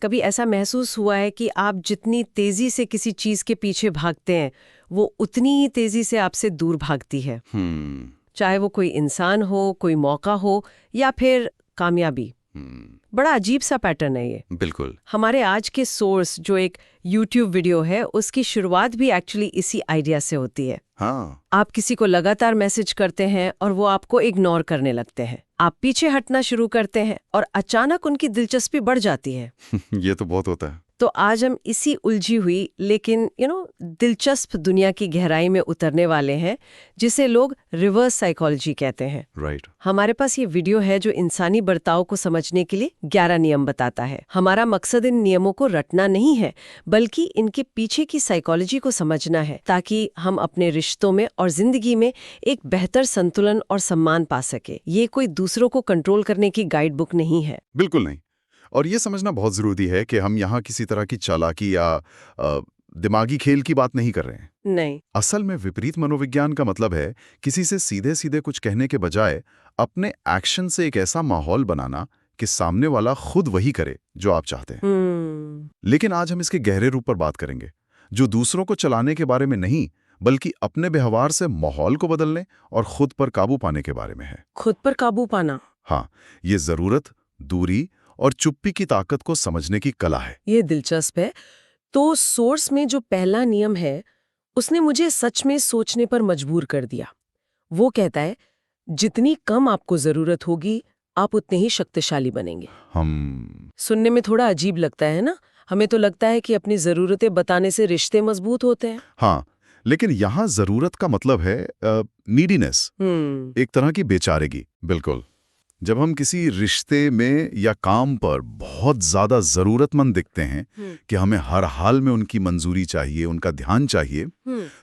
कभी ऐसा महसूस हुआ है कि आप जितनी तेजी से किसी चीज के पीछे भागते हैं, वो उतनी ही तेजी से आपसे दूर भागती है? हम्म। चाहे वो कोई इंसान हो, कोई मौका हो या फिर कामयाबी। बड़ा अजीब सा पैटर्न है ये। बिल्कुल। हमारे आज के सोर्स जो एक YouTube वीडियो है, उसकी शुरुआत भी एक्चुअली इसी आइडिया से होती है। हाँ। आप किसी को लगातार मैसेज करते हैं और वो आपको इग्नोर करने लगते हैं। आप पीछे हटना शुरू करते हैं और अचानक उनकी दिलचस्पी बढ़ जाती है। ये तो बहुत होता है। तो आज हम इसी उलझी हुई लेकिन दिलचस्प दुनिया की गहराई में उतरने वाले हैं, जिसे लोग रिवर्स साइकोलॉजी कहते हैं। राइट। हमारे पास ये वीडियो है जो इंसानी बर्ताव को समझने के लिए 11 नियम बताता है। हमारा मकसद इन नियमों को रटना नहीं है, बल्कि इनके पीछे की साइकोलॉजी को समझना है, ताकि हम अपने रिश्तों में और जिंदगी में एक बेहतर संतुलन और सम्मान पा सके। ये कोई दूसरों को कंट्रोल करने की गाइड बुक नहीं है। बिल्कुल नहीं। और ये समझना बहुत जरूरी है कि हम यहाँ किसी तरह की चालाकी या दिमागी खेल की बात नहीं कर रहे हैं। नहीं। असल में विपरीत मनोविज्ञान का मतलब है किसी से सीधे सीधे कुछ कहने के बजाय अपने एक्शन से एक ऐसा माहौल बनाना कि सामने वाला खुद वही करे जो आप चाहते हैं। लेकिन आज हम इसके गहरे रूप पर बात करेंगे, जो दूसरों को चलाने के बारे में नहीं, बल्कि अपने व्यवहार से माहौल को बदलने और खुद पर काबू पाने के बारे में है। खुद पर काबू पाना। हाँ, ये जरूरत, दूरी और चुप्पी की ताकत को समझने की कला है। ये दिलचस्प है। तो सोर्स में जो पहला नियम है, उसने मुझे सच में सोचने पर मजबूर कर दिया। वो कहता है, जितनी कम आपको जरूरत होगी, आप उतने ही शक्तिशाली बनेंगे। सुनने में थोड़ा अजीब लगता है ना? हमें तो लगता है कि अपनी जरूरतें बताने से रिश्ते मजबूत होते हैं। हाँ, लेकिन यहाँ जरूरत का मतलब है नीडीनेस, एक तरह की बेचारेगी। बिल्कुल। जब हम किसी रिश्ते में या काम पर बहुत ज्यादा जरूरतमंद दिखते हैं कि हमें हर हाल में उनकी मंजूरी चाहिए, उनका ध्यान चाहिए,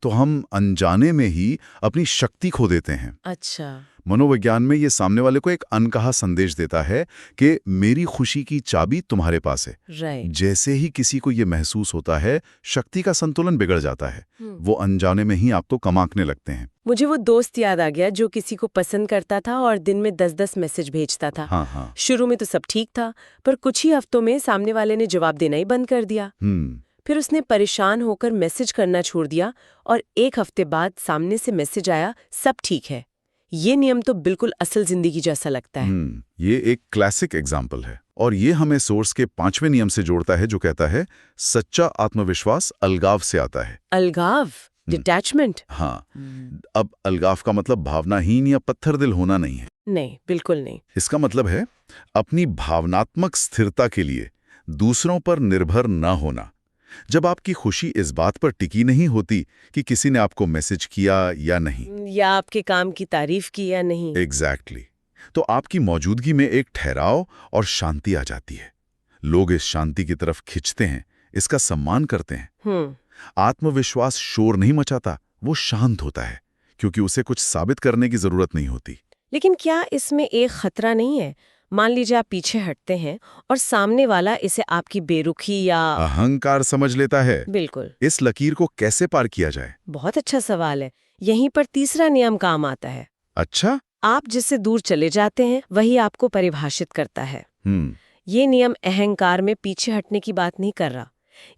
तो हम अनजाने में ही अपनी शक्ति खो देते हैं। अच्छा। मनोविज्ञान में ये सामने वाले को एक अनकहा संदेश देता है कि मेरी खुशी की चाबी तुम्हारे पास है। राइट। जैसे ही किसी को ये महसूस होता है, शक्ति का संतुलन बिगड़ जाता है। वो अनजाने में ही आपको कम आंकने लगते हैं। मुझे वो दोस्त याद आ गया जो किसी को पसंद करता था और दिन में 10-10 मैसेज भेजता था। हाँ। शुरू में तो सब ठीक था, पर कुछ ही हफ्तों में सामने वाले ने जवाब देना ही बंद कर दिया। फिर उसने परेशान होकर मैसेज करना छोड़ दिया और 1 हफ्ते बाद सामने से मैसेज आया, सब ठीक है। ये नियम तो बिल्कुल असल जिंदगी जैसा लगता है। ये एक क्लासिक एग्जाम्पल है और ये हमें सोर्स के 5वें नियम से जोड़ता है, जो कहता है सच्चा आत्मविश्वास अलगाव से आता है। अलगाव? डिटैचमेंट? हाँ। अब अलगाव का मतलब भावनाहीन या पत्थर दिल होना नहीं है। नहीं, बिल्कुल नहीं। इसका मतलब है अपनी भावनात्मक स्थिरता के लिए दूसरों पर निर्भर न होना। जब आपकी खुशी इस बात पर टिकी नहीं होती कि किसी ने आपको मैसेज किया या नहीं, या आपके काम की तारीफ की या नहीं। एग्जैक्टली। तो आपकी मौजूदगी में एक ठहराव और शांति आ जाती है। लोग इस शांति की तरफ खिंचते हैं, इसका सम्मान करते हैं। आत्मविश्वास शोर नहीं मचाता, वो शांत होता है, क्योंकि उसे कुछ साबित करने की जरूरत नहीं होती। लेकिन क्या इसमें एक खतरा नहीं है? मान लीजिए आप पीछे हटते हैं और सामने वाला इसे आपकी बेरुखी या अहंकार समझ लेता है। बिल्कुल। इस लकीर को कैसे पार किया जाए? बहुत अच्छा सवाल है। यहीं पर तीसरा नियम काम आता है। अच्छा। आप जिससे दूर चले जाते हैं, वही आपको परिभाषित करता है। ये नियम अहंकार में पीछे हटने की बात नहीं कर रहा।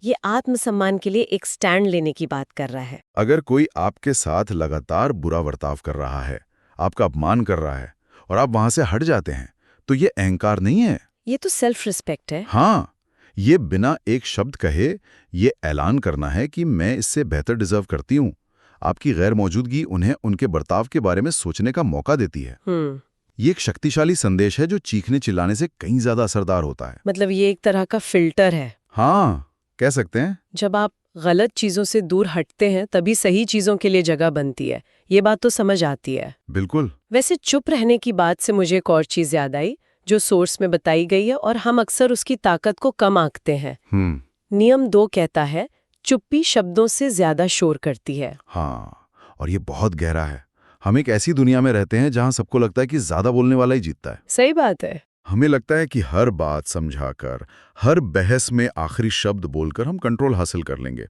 ये आत्मसम्मान के लिए एक स्टैंड लेने की बात कर रहा है। अगर कोई आपके साथ लगातार बुरा बर्ताव कर रहा है, आपका अपमान कर रहा है और आप वहां से हट जाते हैं, तो ये अहंकार नहीं है। ये तो सेल्फ रिस्पेक्ट है। हाँ, ये बिना एक शब्द कहे ये ऐलान करना है कि मैं इससे बेहतर डिजर्व करती हूँ। आपकी गैर मौजूदगी उन्हें उनके बर्ताव के बारे में सोचने का मौका देती है। ये एक शक्तिशाली संदेश है जो चीखने चिल्लाने से कहीं ज्यादा असरदार होता है। मतलब ये एक तरह का फिल्टर है। हाँ, कह सकते हैं। जब आप गलत चीजों से दूर हटते हैं, तभी सही चीजों के लिए जगह बनती है। ये बात तो समझ आती है। बिल्कुल। वैसे चुप रहने की बात से मुझे एक और चीज याद आई जो सोर्स में बताई गई है, और हम अक्सर उसकी ताकत को कम आंकते हैं। नियम 2 कहता है, चुप्पी शब्दों से ज्यादा शोर करती है। हाँ, और ये बहुत गहरा है। हम एक ऐसी दुनिया में रहते हैं जहां सबको लगता है कि ज्यादा बोलने वाला ही जीतता है। सही बात है। हमें लगता है कि हर बात समझाकर, हर बहस में आखिरी शब्द बोलकर हम कंट्रोल हासिल कर लेंगे।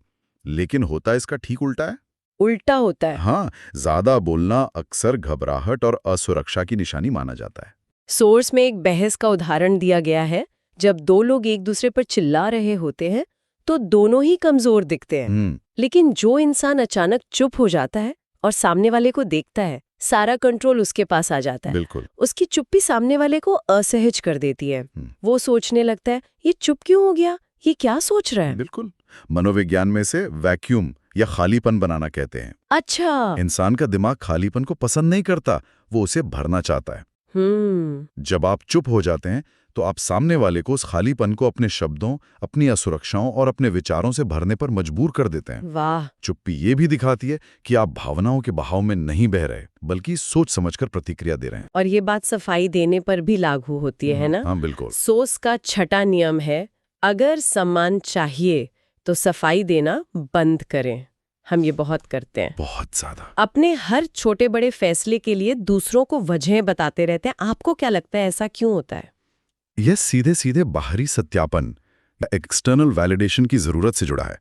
लेकिन होता इसका ठीक उल्टा है। उल्टा होता है। हाँ, ज्यादा बोलना अक्सर घबराहट और असुरक्षा की निशानी माना जाता है। सोर्स में एक बहस का उदाहरण दिया गया है जब दो लोग एक दूसरे पर चिल्ला रहे होते हैं तो दोनों ही कमजोर दिखते हैं। लेकिन जो इंसान अचानक चुप हो जाता है और सामने वाले को देखता है, सारा कंट्रोल उसके पास आ जाता है। बिल्कुल। उसकी चुप्पी सामने वाले को असहज कर देती है। वो सोचने लगता है, ये चुप क्यों हो गया, ये क्या सोच रहा है। बिल्कुल। मनोविज्ञान में से वैक्यूम या खालीपन बनाना कहते हैं। अच्छा। इंसान का दिमाग खालीपन को पसंद नहीं करता, वो उसे भरना चाहता है। जब आप चुप हो जाते हैं तो आप सामने वाले को उस खालीपन को अपने शब्दों, अपनी असुरक्षाओं और अपने विचारों से भरने पर मजबूर कर देते हैं। वाह। चुप्पी ये भी दिखाती है कि आप भावनाओं के बहाव में नहीं बह रहे, बल्कि सोच समझकर प्रतिक्रिया दे रहे हैं। और ये बात सफाई देने पर भी लागू होती है ना? हाँ, बिल्कुल। सोस का छठा नियम है, अगर सम्मान चाहिए तो सफाई देना बंद करें। हम ये बहुत करते हैं, बहुत ज्यादा। अपने हर छोटे बड़े फैसले के लिए दूसरों को वजहें बताते रहते हैं। आपको क्या लगता है ऐसा क्यों होता है? यह सीधे सीधे बाहरी सत्यापन, एक्सटर्नल वैलिडेशन की जरूरत से जुड़ा है।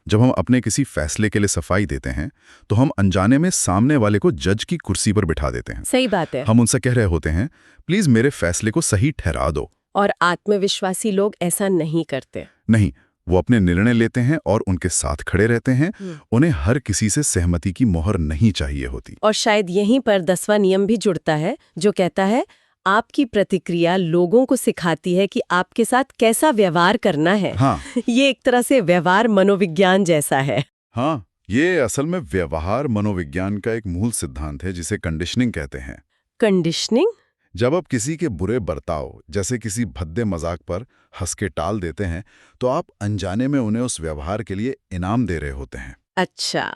जब हम अपने किसी फैसले के लिए सफाई देते हैं तो हम अनजाने में सामने वाले को जज की कुर्सी पर बिठा देते हैं। सही बात है। हम उनसे कह रहे होते हैं, प्लीज मेरे फैसले को सही ठहरा दो। और आत्मविश्वासी लोग ऐसा नहीं करते। नहीं, वो अपने निर्णय लेते हैं और उनके साथ खड़े रहते हैं। उन्हें हर किसी से सहमति की मोहर नहीं चाहिए होती। और शायद यहीं पर 10वां नियम भी जुड़ता है, जो कहता है आपकी प्रतिक्रिया लोगों को सिखाती है कि आपके साथ कैसा व्यवहार करना है। हाँ। ये एक तरह से व्यवहार मनोविज्ञान जैसा है। हाँ, ये असल में व्यवहार मनोविज्ञान का एक मूल सिद्धांत है, जिसे कंडीशनिंग कहते हैं। कंडीशनिंग? जब आप किसी के बुरे बर्ताव, जैसे किसी भद्दे मजाक पर हंस के टाल देते हैं तो आप अनजाने में उन्हें उस व्यवहार के लिए इनाम दे रहे होते हैं। अच्छा।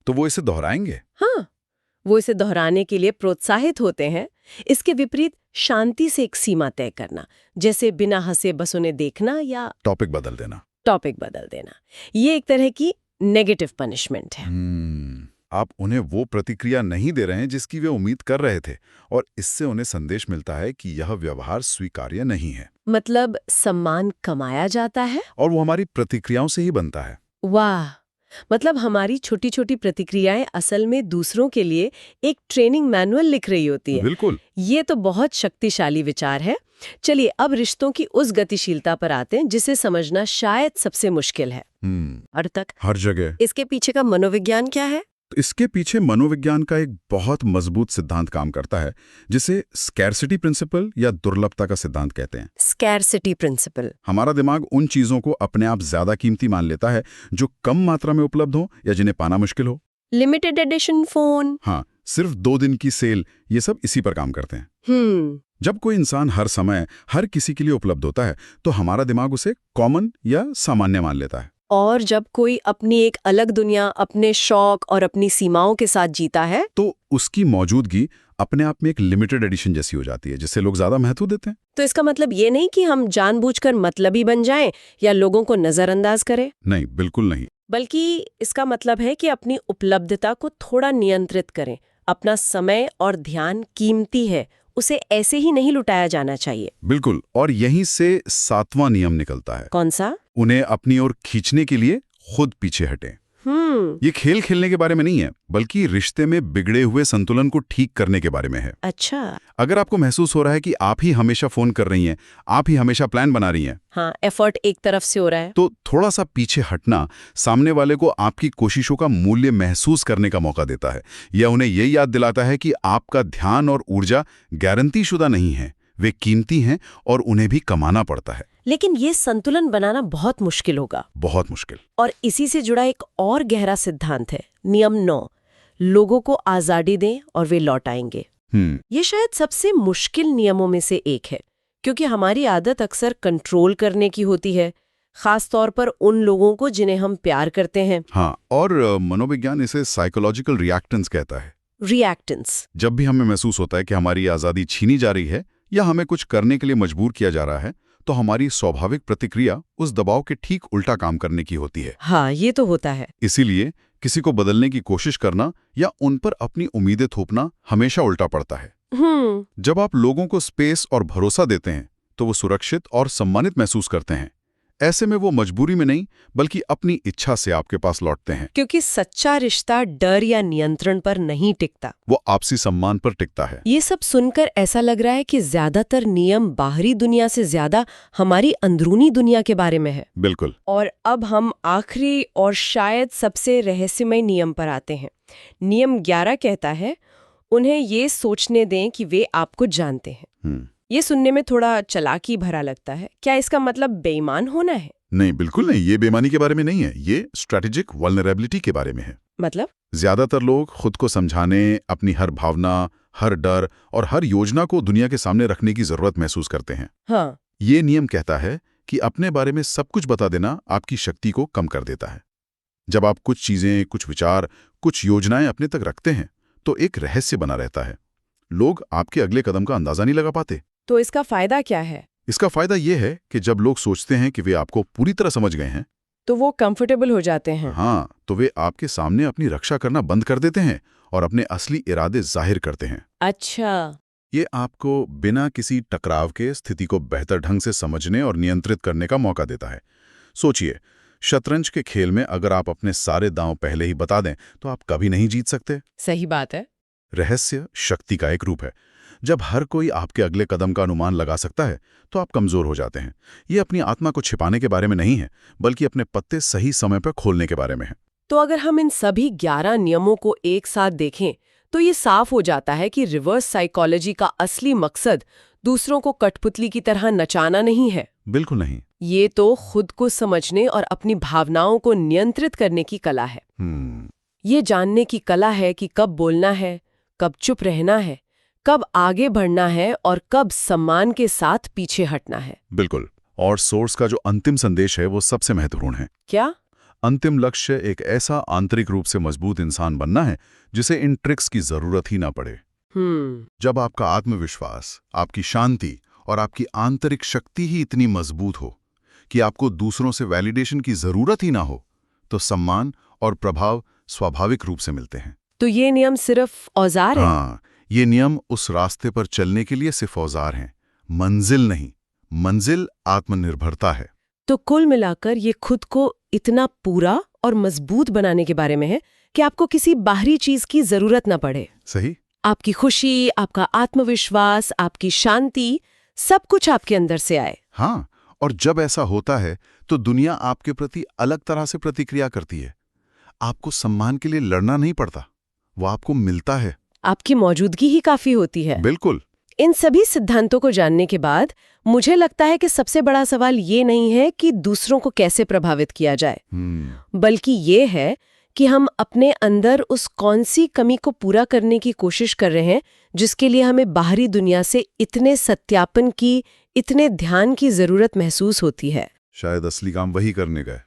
तो वो इसे दोहराएंगे। हाँ, वो इसे दोहराने के लिए प्रोत्साहित होते हैं। इसके विपरीत शांति से एक सीमा तय करना, जैसे बिना हंसे बस उन्हें देखना या टॉपिक बदल देना, ये एक तरह की नेगेटिव पनिशमेंट है। आप उन्हें वो प्रतिक्रिया नहीं दे रहे हैं जिसकी वे उम्मीद कर रहे थे, और इससे उन्हें संदेश मिलता है कि यह व्यवहार स्वीकार्य नहीं है। मतलब सम्मान कमाया जाता है और वो हमारी प्रतिक्रियाओं से ही बनता है। वाह। मतलब हमारी छोटी छोटी प्रतिक्रियाएं असल में दूसरों के लिए एक ट्रेनिंग मैनुअल लिख रही होती है। बिल्कुल। ये तो बहुत शक्तिशाली विचार है। चलिए अब रिश्तों की उस गतिशीलता पर आते हैं जिसे समझना शायद सबसे मुश्किल है। हर तक, हर जगह। इसके पीछे का मनोविज्ञान क्या है? तो इसके पीछे मनोविज्ञान का एक बहुत मजबूत सिद्धांत काम करता है, जिसे स्कैरसिटी प्रिंसिपल या दुर्लभता का सिद्धांत कहते हैं। Scarcity principle. हमारा दिमाग उन चीजों को अपने आप ज्यादा कीमती मान लेता है जो कम मात्रा में उपलब्ध हो या जिन्हें पाना मुश्किल हो। Limited edition phone. हाँ, सिर्फ 2 दिन की सेल, ये सब इसी पर काम करते हैं। जब कोई इंसान हर समय हर किसी के लिए उपलब्ध होता है तो हमारा दिमाग उसे कॉमन या सामान्य मान लेता है। और जब कोई अपनी एक अलग दुनिया, अपने शौक और अपनी सीमाओं के साथ जीता है तो उसकी मौजूदगी अपने आप में एक लिमिटेड एडिशन जैसी हो जाती है, जिससे लोग ज्यादा महत्व देते हैं। तो इसका मतलब ये नहीं कि हम जानबूझकर मतलबी बन जाएं या लोगों को नजरअंदाज करें। नहीं, बिल्कुल नहीं। बल्कि इसका मतलब है कि अपनी उपलब्धता को थोड़ा नियंत्रित करें। अपना समय और ध्यान कीमती है, उसे ऐसे ही नहीं लुटाया जाना चाहिए। बिल्कुल। और यहीं से 7वां नियम निकलता है। कौन सा? उन्हें अपनी ओर खींचने के लिए खुद पीछे हटें। ये खेल खेलने के बारे में नहीं है, बल्कि रिश्ते में बिगड़े हुए संतुलन को ठीक करने के बारे में है। अच्छा। अगर आपको महसूस हो रहा है कि आप ही हमेशा फोन कर रही हैं, आप ही हमेशा प्लान बना रही हैं, हाँ, एफर्ट एक तरफ से हो रहा है, तो थोड़ा सा पीछे हटना सामने वाले को आपकी कोशिशों का मूल्य महसूस करने का मौका देता है। यह उन्हें यह याद दिलाता है कि आपका ध्यान और ऊर्जा गारंटीशुदा नहीं है, वे कीमती हैं और उन्हें भी कमाना पड़ता है। लेकिन ये संतुलन बनाना बहुत मुश्किल होगा। बहुत मुश्किल। और इसी से जुड़ा एक और गहरा सिद्धांत है, नियम 9, लोगों को आजादी दें और वे लौट आएंगे। ये शायद सबसे मुश्किल नियमों में से एक है, क्योंकि हमारी आदत अक्सर कंट्रोल करने की होती है, खास तौर पर उन लोगों को जिन्हें हम प्यार करते हैं। हाँ, और मनोविज्ञान इसे साइकोलॉजिकल रिएक्टेंस कहता है। रिएक्टेंस। जब भी हमें महसूस होता है कि हमारी आजादी छीनी जा रही है या हमें कुछ करने के लिए मजबूर किया जा रहा है, तो हमारी स्वाभाविक प्रतिक्रिया उस दबाव के ठीक उल्टा काम करने की होती है। हाँ, ये तो होता है। इसीलिए किसी को बदलने की कोशिश करना या उन पर अपनी उम्मीदें थोपना हमेशा उल्टा पड़ता है। जब आप लोगों को स्पेस और भरोसा देते हैं तो वो सुरक्षित और सम्मानित महसूस करते हैं। ऐसे में वो मजबूरी में नहीं बल्कि अपनी इच्छा से आपके पास लौटते हैं। क्योंकि सच्चा रिश्ता डर या नियंत्रण पर नहीं टिकता, वो आपसी सम्मान पर टिकता है। ये सब सुनकर ऐसा लग रहा है कि ज्यादातर नियम बाहरी दुनिया से ज्यादा हमारी अंदरूनी दुनिया के बारे में है। बिल्कुल। और अब हम आखिरी और शायद सबसे रहस्यमय नियम पर आते हैं। नियम 11 कहता है, उन्हें ये सोचने दें कि वे आपको जानते हैं। ये सुनने में थोड़ा चालाकी भरा लगता है। क्या इसका मतलब बेईमान होना है? नहीं, बिल्कुल नहीं। ये बेईमानी के बारे में नहीं है, ये स्ट्रेटेजिक वल्नरेबिलिटी के बारे में है। मतलब ज्यादातर लोग खुद को समझाने, अपनी हर भावना, हर डर और हर योजना को दुनिया के सामने रखने की जरूरत महसूस करते हैं। हाँ। ये नियम कहता है कि अपने बारे में सब कुछ बता देना आपकी शक्ति को कम कर देता है। जब आप कुछ चीजें, कुछ विचार, कुछ योजनाएं अपने तक रखते हैं तो एक रहस्य बना रहता है। लोग आपके अगले कदम का अंदाजा नहीं लगा पाते। तो इसका फायदा क्या है? इसका फायदा यह है कि जब लोग सोचते हैं कि वे आपको पूरी तरह समझ गए हैं तो वो कंफर्टेबल हो जाते हैं। हाँ, तो वे आपके सामने अपनी रक्षा करना बंद कर देते हैं और अपने असली इरादे जाहिर करते हैं। अच्छा। ये आपको बिना किसी टकराव के स्थिति को बेहतर ढंग से समझने और नियंत्रित करने का मौका देता है। सोचिए, शतरंज के खेल में अगर आप अपने सारे दांव पहले ही बता दें तो आप कभी नहीं जीत सकते। सही बात है। रहस्य शक्ति का एक रूप है। जब हर कोई आपके अगले कदम का अनुमान लगा सकता है तो आप कमजोर हो जाते हैं। ये अपनी आत्मा को छिपाने के बारे में नहीं है, बल्कि अपने पत्ते सही समय पर खोलने के बारे में है। तो अगर हम इन सभी 11 नियमों को एक साथ देखें तो ये साफ हो जाता है कि रिवर्स साइकोलॉजी का असली मकसद दूसरों को कठपुतली की तरह नचाना नहीं है। बिल्कुल नहीं। ये तो खुद को समझने और अपनी भावनाओं को नियंत्रित करने की कला है। ये जानने की कला है कि कब बोलना है, कब चुप रहना है, कब आगे बढ़ना है और कब सम्मान के साथ पीछे हटना है। बिल्कुल। और सोर्स का जो अंतिम संदेश है वो सबसे महत्वपूर्ण है। क्या? अंतिम लक्ष्य एक ऐसा आंतरिक रूप से मजबूत इंसान बनना है जिसे इन ट्रिक्स की जरूरत ही ना पड़े। जब आपका आत्मविश्वास, आपकी शांति और आपकी आंतरिक शक्ति ही इतनी मजबूत हो कि आपको दूसरों से वैलिडेशन की जरूरत ही ना हो, तो सम्मान और प्रभाव स्वाभाविक रूप से मिलते हैं। तो ये नियम सिर्फ औजार है? हाँ, ये नियम उस रास्ते पर चलने के लिए सिर्फ औजार हैं, मंजिल नहीं। मंजिल आत्मनिर्भरता है। तो कुल मिलाकर ये खुद को इतना पूरा और मजबूत बनाने के बारे में है कि आपको किसी बाहरी चीज की जरूरत ना पड़े। सही। आपकी खुशी, आपका आत्मविश्वास, आपकी शांति, सब कुछ आपके अंदर से आए। हाँ, और जब ऐसा होता है तो दुनिया आपके प्रति अलग तरह से प्रतिक्रिया करती है। आपको सम्मान के लिए लड़ना नहीं पड़ता, वो आपको मिलता है। आपकी मौजूदगी ही काफी होती है। बिल्कुल। इन सभी सिद्धांतों को जानने के बाद मुझे लगता है कि सबसे बड़ा सवाल ये नहीं है कि दूसरों को कैसे प्रभावित किया जाए, बल्कि ये है कि हम अपने अंदर उस कौन सी कमी को पूरा करने की कोशिश कर रहे हैं जिसके लिए हमें बाहरी दुनिया से इतने सत्यापन की, इतने ध्यान की जरूरत महसूस होती है। शायद असली काम वही करने का है।